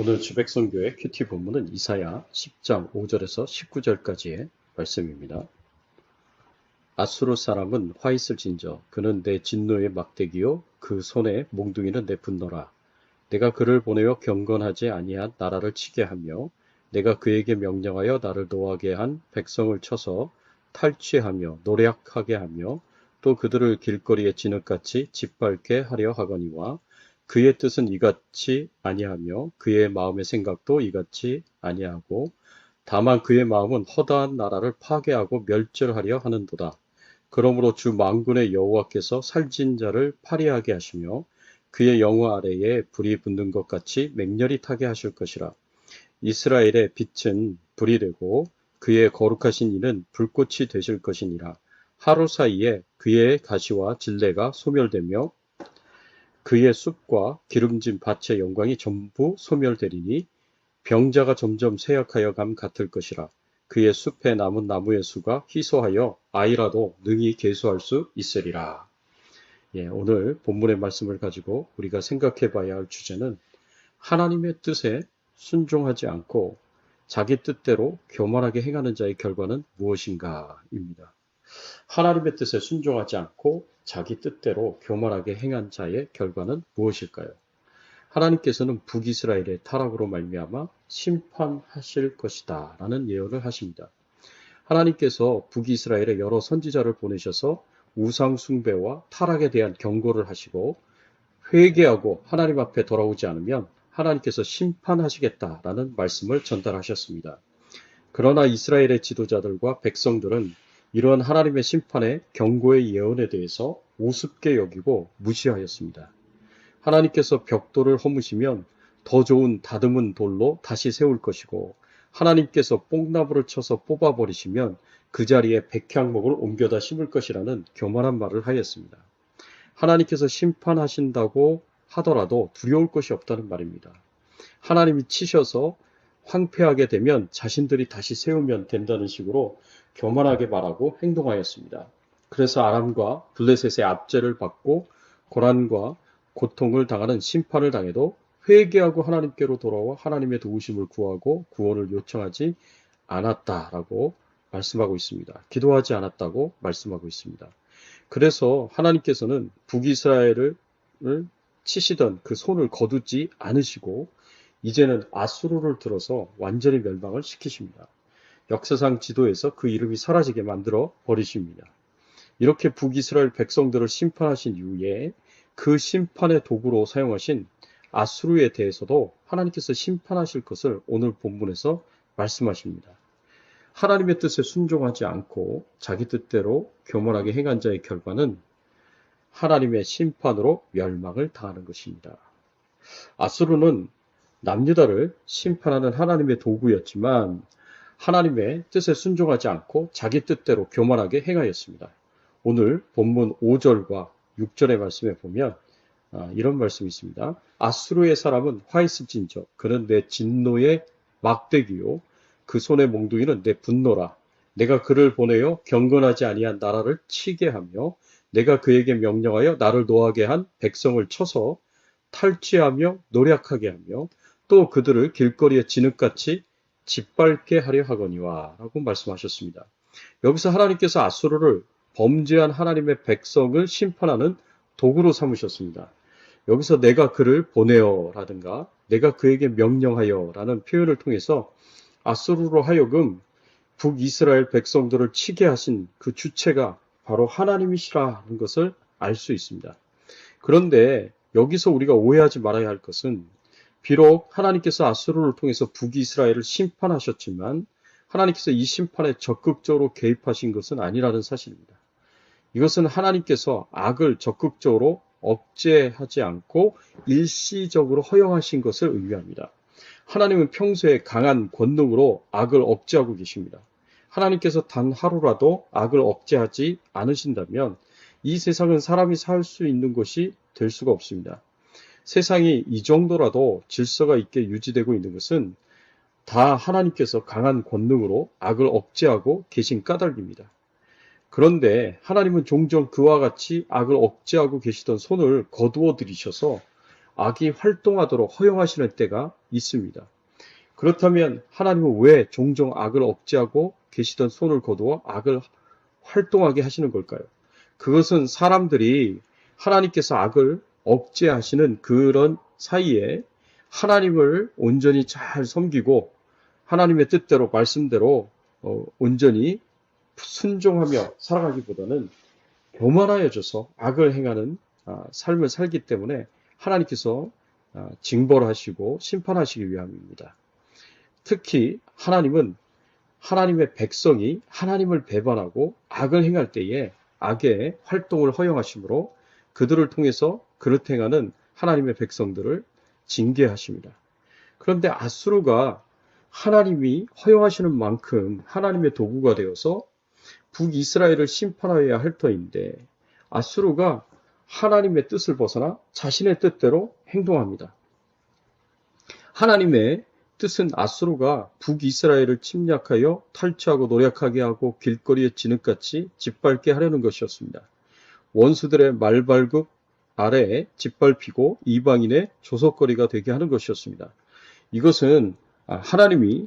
오늘 주백성교회 큐티 본문은 이사야 10장 5절에서 19절까지의 말씀입니다. 아수르 사람은 화 있을진저 그는 내 진노의 막대기요 그 손에 몽둥이는 내 분노라. 내가 그를 보내어 경건하지 아니한 나라를 치게 하며 내가 그에게 명령하여 나를 노하게 한 백성을 쳐서 탈취하며 노략하게 하며 또 그들을 길거리에 진흙같이 짓밟게 하려 하거니와 그의 뜻은 이같이 아니하며 그의 마음의 생각도 이같이 아니하고 다만 그의 마음은 허다한 나라를 파괴하고 멸절하려 하는도다. 그러므로 주 만군의 여호와께서 살진 자를 파리하게 하시며 그의 영화 아래에 불이 붙는 것 같이 맹렬히 타게 하실 것이라. 이스라엘의 빛은 불이 되고 그의 거룩하신 이는 불꽃이 되실 것이니라. 하루 사이에 그의 가시와 진레가 소멸되며 그의 숲과 기름진 밭의 영광이 전부 소멸되리니 병자가 점점 쇠약하여 감 같을 것이라. 그의 숲에 남은 나무의 수가 희소하여 아이라도 능히 계수할 수 있으리라. 오늘 본문의 말씀을 가지고 우리가 생각해 봐야 할 주제는 하나님의 뜻에 순종하지 않고 자기 뜻대로 교만하게 행하는 자의 결과는 무엇인가입니다. 하나님의 뜻에 순종하지 않고 자기 뜻대로 교만하게 행한 자의 결과는 무엇일까요? 하나님께서는 북이스라엘의 타락으로 말미암아 심판하실 것이다 라는 예언을 하십니다. 하나님께서 북이스라엘에 여러 선지자를 보내셔서 우상 숭배와 타락에 대한 경고를 하시고 회개하고 하나님 앞에 돌아오지 않으면 하나님께서 심판하시겠다라는 말씀을 전달하셨습니다. 그러나 이스라엘의 지도자들과 백성들은 이러한 하나님의 심판의 경고의 예언에 대해서 우습게 여기고 무시하였습니다. 하나님께서 벽돌을 허무시면 더 좋은 다듬은 돌로 다시 세울 것이고 하나님께서 뽕나무를 쳐서 뽑아버리시면 그 자리에 백향목을 옮겨다 심을 것이라는 교만한 말을 하였습니다. 하나님께서 심판하신다고 하더라도 두려울 것이 없다는 말입니다. 하나님이 치셔서 황폐하게 되면 자신들이 다시 세우면 된다는 식으로 교만하게 말하고 행동하였습니다. 그래서 아람과 블레셋의 압제를 받고 고난과 고통을 당하는 심판을 당해도 회개하고 하나님께로 돌아와 하나님의 도우심을 구하고 구원을 요청하지 않았다라고 말씀하고 있습니다. 기도하지 않았다고 말씀하고 있습니다. 그래서 하나님께서는 북이스라엘을 치시던 그 손을 거두지 않으시고 이제는 아수르를 들어서 완전히 멸망을 시키십니다. 역사상 지도에서 그 이름이 사라지게 만들어 버리십니다. 이렇게 북이스라엘 백성들을 심판하신 이후에 그 심판의 도구로 사용하신 아수르에 대해서도 하나님께서 심판하실 것을 오늘 본문에서 말씀하십니다. 하나님의 뜻에 순종하지 않고 자기 뜻대로 교만하게 행한 자의 결과는 하나님의 심판으로 멸망을 당하는 것입니다. 아수르는 남유다를 심판하는 하나님의 도구였지만 하나님의 뜻에 순종하지 않고 자기 뜻대로 교만하게 행하였습니다. 오늘 본문 5절과 6절의 말씀에 보면 이런 말씀이 있습니다. 아수르의 사람은 화 있을진저 그는 내 진노의 막대기요 그 손의 몽둥이는 내 분노라. 내가 그를 보내어 경건하지 아니한 나라를 치게 하며 내가 그에게 명령하여 나를 노하게 한 백성을 쳐서 탈취하며 노략하게 하며 또 그들을 길거리에 진흙같이 짓밟게 하려 하거니와 라고 말씀하셨습니다. 여기서 하나님께서 아수르를 범죄한 하나님의 백성을 심판하는 도구로 삼으셨습니다. 여기서 내가 그를 보내어 라든가 내가 그에게 명령하여 라는 표현을 통해서 아수르로 하여금 북이스라엘 백성들을 치게 하신 그 주체가 바로 하나님이시라는 것을 알 수 있습니다. 그런데 여기서 우리가 오해하지 말아야 할 것은 비록 하나님께서 아수르를 통해서 북이스라엘을 심판하셨지만 하나님께서 이 심판에 적극적으로 개입하신 것은 아니라는 사실입니다. 이것은 하나님께서 악을 적극적으로 억제하지 않고 일시적으로 허용하신 것을 의미합니다. 하나님은 평소에 강한 권능으로 악을 억제하고 계십니다. 하나님께서 단 하루라도 악을 억제하지 않으신다면 이 세상은 사람이 살 수 있는 것이 될 수가 없습니다. 세상이 이 정도라도 질서가 있게 유지되고 있는 것은 다 하나님께서 강한 권능으로 악을 억제하고 계신 까닭입니다. 그런데 하나님은 종종 그와 같이 악을 억제하고 계시던 손을 거두어 들이셔서 악이 활동하도록 허용하시는 때가 있습니다. 그렇다면 하나님은 왜 종종 악을 억제하고 계시던 손을 거두어 악을 활동하게 하시는 걸까요? 그것은 사람들이 하나님께서 악을 억제하시는 그런 사이에 하나님을 온전히 잘 섬기고 하나님의 뜻대로 말씀대로 온전히 순종하며 살아가기보다는 교만하여져서 악을 행하는 삶을 살기 때문에 하나님께서 징벌 하시고 심판하시기 위함입니다. 특히 하나님은 하나님의 백성이 하나님을 배반하고 악을 행할 때에 악의 활동을 허용하시므로 그들을 통해서 그릇 행하는 하나님의 백성들을 징계하십니다. 그런데 아수르가 하나님이 허용하시는 만큼 하나님의 도구가 되어서 북이스라엘을 심판하여야 할 터인데 아수르가 하나님의 뜻을 벗어나 자신의 뜻대로 행동합니다. 하나님의 뜻은 아수르가 북이스라엘을 침략하여 탈취하고 노략하게 하고 길거리에 진흙같이 짓밟게 하려는 것이었습니다. 원수들의 말발굽 아래에 짓밟히고 이방인의 조석거리가 되게 하는 것이었습니다. 이것은 하나님이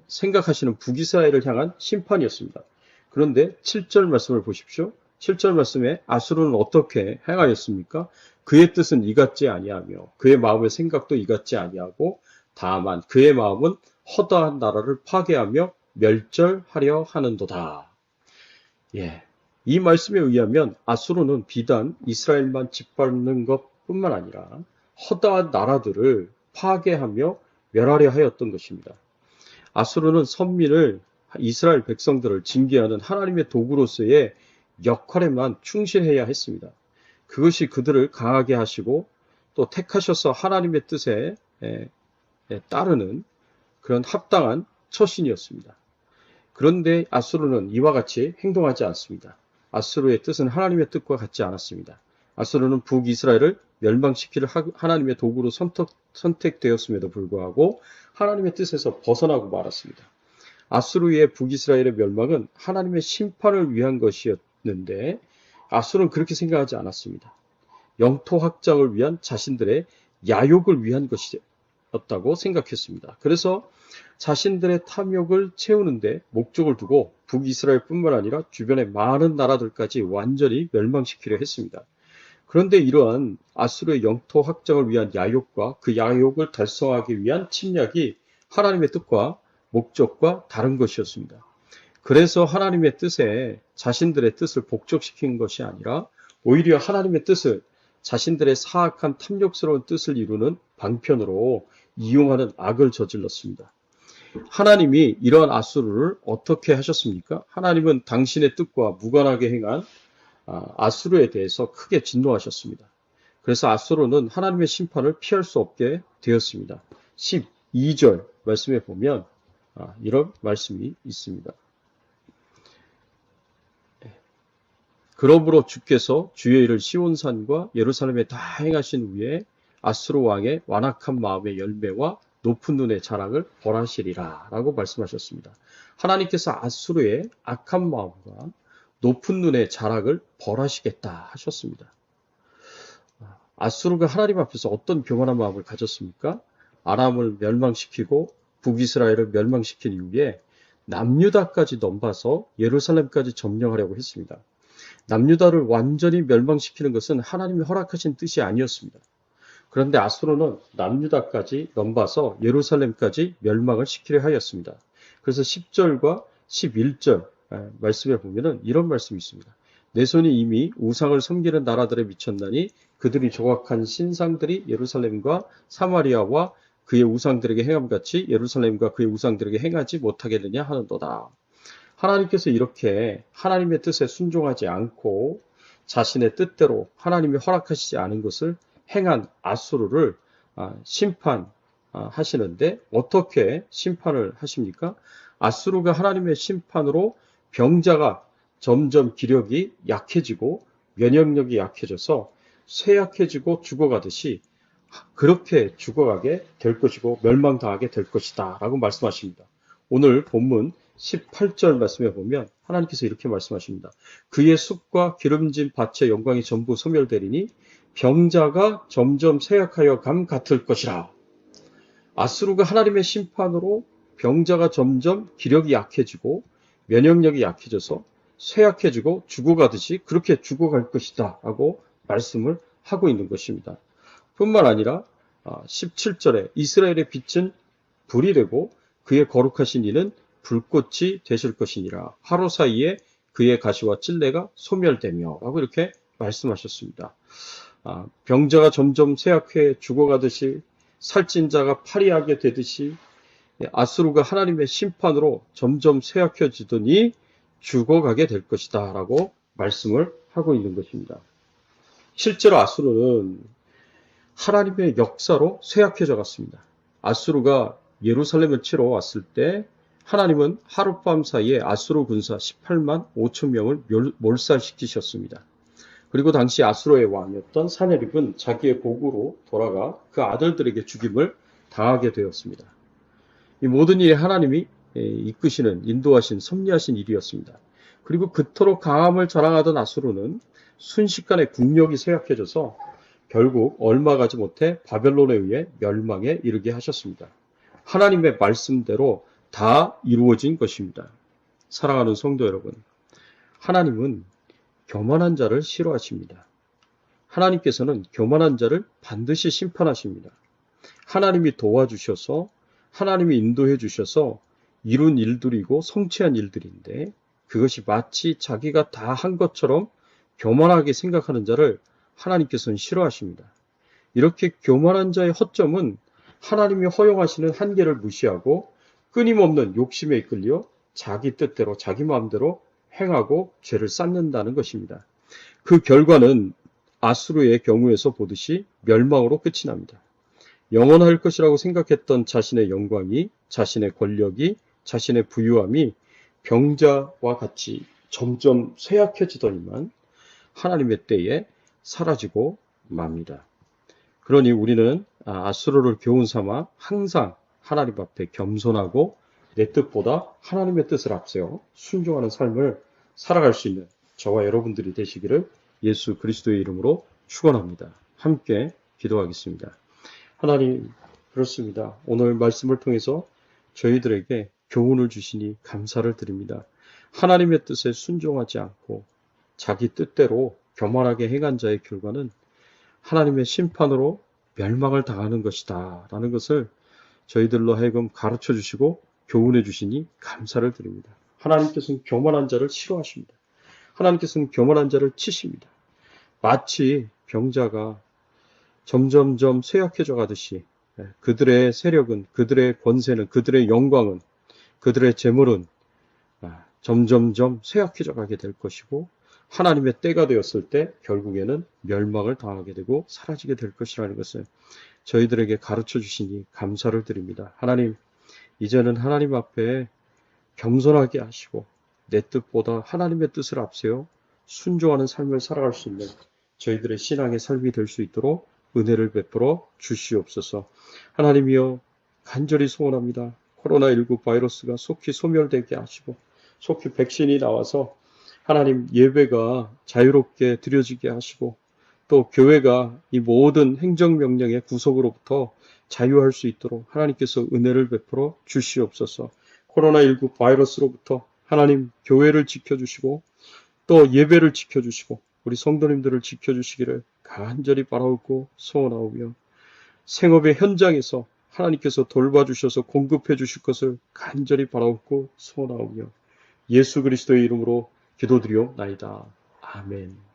생각하시는 북이스라엘을 향한 심판이었습니다. 그런데 7절 말씀을 보십시오. 7절 말씀에 아수르는 어떻게 행하였습니까? 그의 뜻은 이같지 아니하며 그의 마음의 생각도 이같지 아니하고 다만 그의 마음은 허다한 나라를 파괴하며 멸절하려 하는도다. 이 말씀에 의하면 아수르는 비단 이스라엘만 짓밟는 것뿐만 아니라 허다한 나라들을 파괴하며 멸하려 하였던 것입니다. 아수르는 선민을 이스라엘 백성들을 징계하는 하나님의 도구로서의 역할에만 충실해야 했습니다. 그것이 그들을 강하게 하시고 또 택하셔서 하나님의 뜻에 따르는 그런 합당한 처신이었습니다. 그런데 아수르는 이와 같이 행동하지 않습니다. 아수르의 뜻은 하나님의 뜻과 같지 않았습니다. 아수르는 북이스라엘을 멸망시킬 하나님의 도구로 선택되었음에도 불구하고 하나님의 뜻에서 벗어나고 말았습니다. 아수르의 북이스라엘의 멸망은 하나님의 심판을 위한 것이었는데 아수르는 그렇게 생각하지 않았습니다. 영토 확장을 위한 자신들의 야욕을 위한 것이었다고 생각했습니다. 그래서 자신들의 탐욕을 채우는데 목적을 두고 북이스라엘뿐만 아니라 주변의 많은 나라들까지 완전히 멸망시키려 했습니다. 그런데 이러한 아수르의 영토 확장을 위한 야욕과 그 야욕을 달성하기 위한 침략이 하나님의 뜻과 목적과 다른 것이었습니다. 그래서 하나님의 뜻에 자신들의 뜻을 복종시킨 것이 아니라 오히려 하나님의 뜻을 자신들의 사악한 탐욕스러운 뜻을 이루는 방편으로 이용하는 악을 저질렀습니다. 하나님이 이러한 아수르를 어떻게 하셨습니까? 하나님은 당신의 뜻과 무관하게 행한 아수르에 대해서 크게 진노하셨습니다. 그래서 아수르는 하나님의 심판을 피할 수 없게 되었습니다. 12절 말씀에 보면 이런 말씀이 있습니다. 그러므로 주께서 주의 일을 시온산과 예루살렘에 다 행하신 후에 아수르 왕의 완악한 마음의 열매와 높은 눈의 자랑을 벌하시리라 라고 말씀하셨습니다. 하나님께서 아수르의 악한 마음과 높은 눈의 자랑을 벌하시겠다 하셨습니다. 아수르가 하나님 앞에서 어떤 교만한 마음을 가졌습니까? 아람을 멸망시키고 북이스라엘을 멸망시킨 이후에 남유다까지 넘봐서 예루살렘까지 점령하려고 했습니다. 남유다를 완전히 멸망시키는 것은 하나님이 허락하신 뜻이 아니었습니다. 그런데 아수르는 남유다까지 넘봐서 예루살렘까지 멸망을 시키려 하였습니다. 그래서 10절과 11절 말씀에 보면은 이런 말씀이 있습니다. 내 손이 이미 우상을 섬기는 나라들에 미쳤나니 그들이 조각한 신상들이 예루살렘과 사마리아와 그의 우상들에게 행함같이 예루살렘과 그의 우상들에게 행하지 못하겠느냐 하는도다. 하나님께서 이렇게 하나님의 뜻에 순종하지 않고 자신의 뜻대로 하나님이 허락하시지 않은 것을 행한 아수르를 심판하시는데 어떻게 심판을 하십니까? 아수르가 하나님의 심판으로 병자가 점점 기력이 약해지고 면역력이 약해져서 쇠약해지고 죽어가듯이 그렇게 죽어가게 될 것이고 멸망당하게 될 것이다 라고 말씀하십니다. 오늘 본문 18절 말씀에 보면 하나님께서 이렇게 말씀하십니다. 그의 숲과 기름진 밭의 영광이 전부 소멸되리니 병자가 점점 쇠약하여 감 같을 것이라. 아수르가 하나님의 심판으로 병자가 점점 기력이 약해지고 면역력이 약해져서 쇠약해지고 죽어가듯이 그렇게 죽어갈 것이다 라고 말씀을 하고 있는 것입니다. 뿐만 아니라 17절에 이스라엘의 빛은 불이 되고 그의 거룩하신 이는 불꽃이 되실 것이니라. 하루 사이에 그의 가시와 찔레가 소멸되며 라고 이렇게 말씀하셨습니다. 병자가 점점 쇠약해 죽어가듯이 살찐 자가 파리하게 되듯이 아수르가 하나님의 심판으로 점점 쇠약해지더니 죽어가게 될 것이다 라고 말씀을 하고 있는 것입니다. 실제로 아수르는 하나님의 역사로 쇠약해져 갔습니다. 아수르가 예루살렘을 치러 왔을 때 하나님은 하룻밤 사이에 아수르 군사 18만 5천 명을 몰살시키셨습니다. 그리고 당시 아수르의 왕이었던 사네립은 자기의 고국으로 돌아가 그 아들들에게 죽임을 당하게 되었습니다. 이 모든 일이 하나님이 이끄시는, 인도하신, 섭리하신 일이었습니다. 그리고 그토록 강함을 자랑하던 아수르는 순식간에 국력이 쇠약해져서 결국 얼마 가지 못해 바벨론에 의해 멸망에 이르게 하셨습니다. 하나님의 말씀대로 다 이루어진 것입니다. 사랑하는 성도 여러분, 하나님은 교만한 자를 싫어하십니다. 하나님께서는 교만한 자를 반드시 심판하십니다. 하나님이 도와주셔서 하나님이 인도해 주셔서 이룬 일들이고 성취한 일들인데 그것이 마치 자기가 다 한 것처럼 교만하게 생각하는 자를 하나님께서는 싫어하십니다. 이렇게 교만한 자의 허점은 하나님이 허용하시는 한계를 무시하고 끊임없는 욕심에 이끌려 자기 뜻대로 자기 마음대로 행하고 죄를 쌓는다는 것입니다. 그 결과는 아수르의 경우에서 보듯이 멸망으로 끝이 납니다. 영원할 것이라고 생각했던 자신의 영광이, 자신의 권력이, 자신의 부유함이 병자와 같이 점점 쇠약해지더니만 하나님의 때에 사라지고 맙니다. 그러니 우리는 아수르를 교훈 삼아 항상 하나님 앞에 겸손하고 내 뜻보다 하나님의 뜻을 앞세워 순종하는 삶을 살아갈 수 있는 저와 여러분들이 되시기를 예수 그리스도의 이름으로 축원합니다. 함께 기도하겠습니다. 하나님, 그렇습니다. 오늘 말씀을 통해서 저희들에게 교훈을 주시니 감사를 드립니다. 하나님의 뜻에 순종하지 않고 자기 뜻대로 교만하게 행한 자의 결과는 하나님의 심판으로 멸망을 당하는 것이다 라는 것을 저희들로 하여금 가르쳐 주시고 교훈해 주시니 감사를 드립니다. 하나님께서는 교만한 자를 싫어하십니다. 하나님께서는 교만한 자를 치십니다. 마치 병자가 점점점 쇠약해져 가듯이 그들의 세력은, 그들의 권세는, 그들의 영광은, 그들의 재물은 점점점 쇠약해져 가게 될 것이고 하나님의 때가 되었을 때 결국에는 멸망을 당하게 되고 사라지게 될 것이라는 것을 저희들에게 가르쳐 주시니 감사를 드립니다. 하나님, 이제는 하나님 앞에 겸손하게 하시고 내 뜻보다 하나님의 뜻을 앞세워 순종하는 삶을 살아갈 수 있는 저희들의 신앙의 삶이 될 수 있도록 은혜를 베풀어 주시옵소서. 하나님이여, 간절히 소원합니다. 코로나19 바이러스가 속히 소멸되게 하시고 속히 백신이 나와서 하나님 예배가 자유롭게 드려지게 하시고 또 교회가 이 모든 행정명령의 구속으로부터 자유할 수 있도록 하나님께서 은혜를 베풀어 주시옵소서. 코로나19 바이러스로부터 하나님 교회를 지켜주시고 또 예배를 지켜주시고 우리 성도님들을 지켜주시기를 간절히 바라옵고 소원하오며 생업의 현장에서 하나님께서 돌봐주셔서 공급해 주실 것을 간절히 바라옵고 소원하오며 예수 그리스도의 이름으로 기도드리옵나이다. 아멘.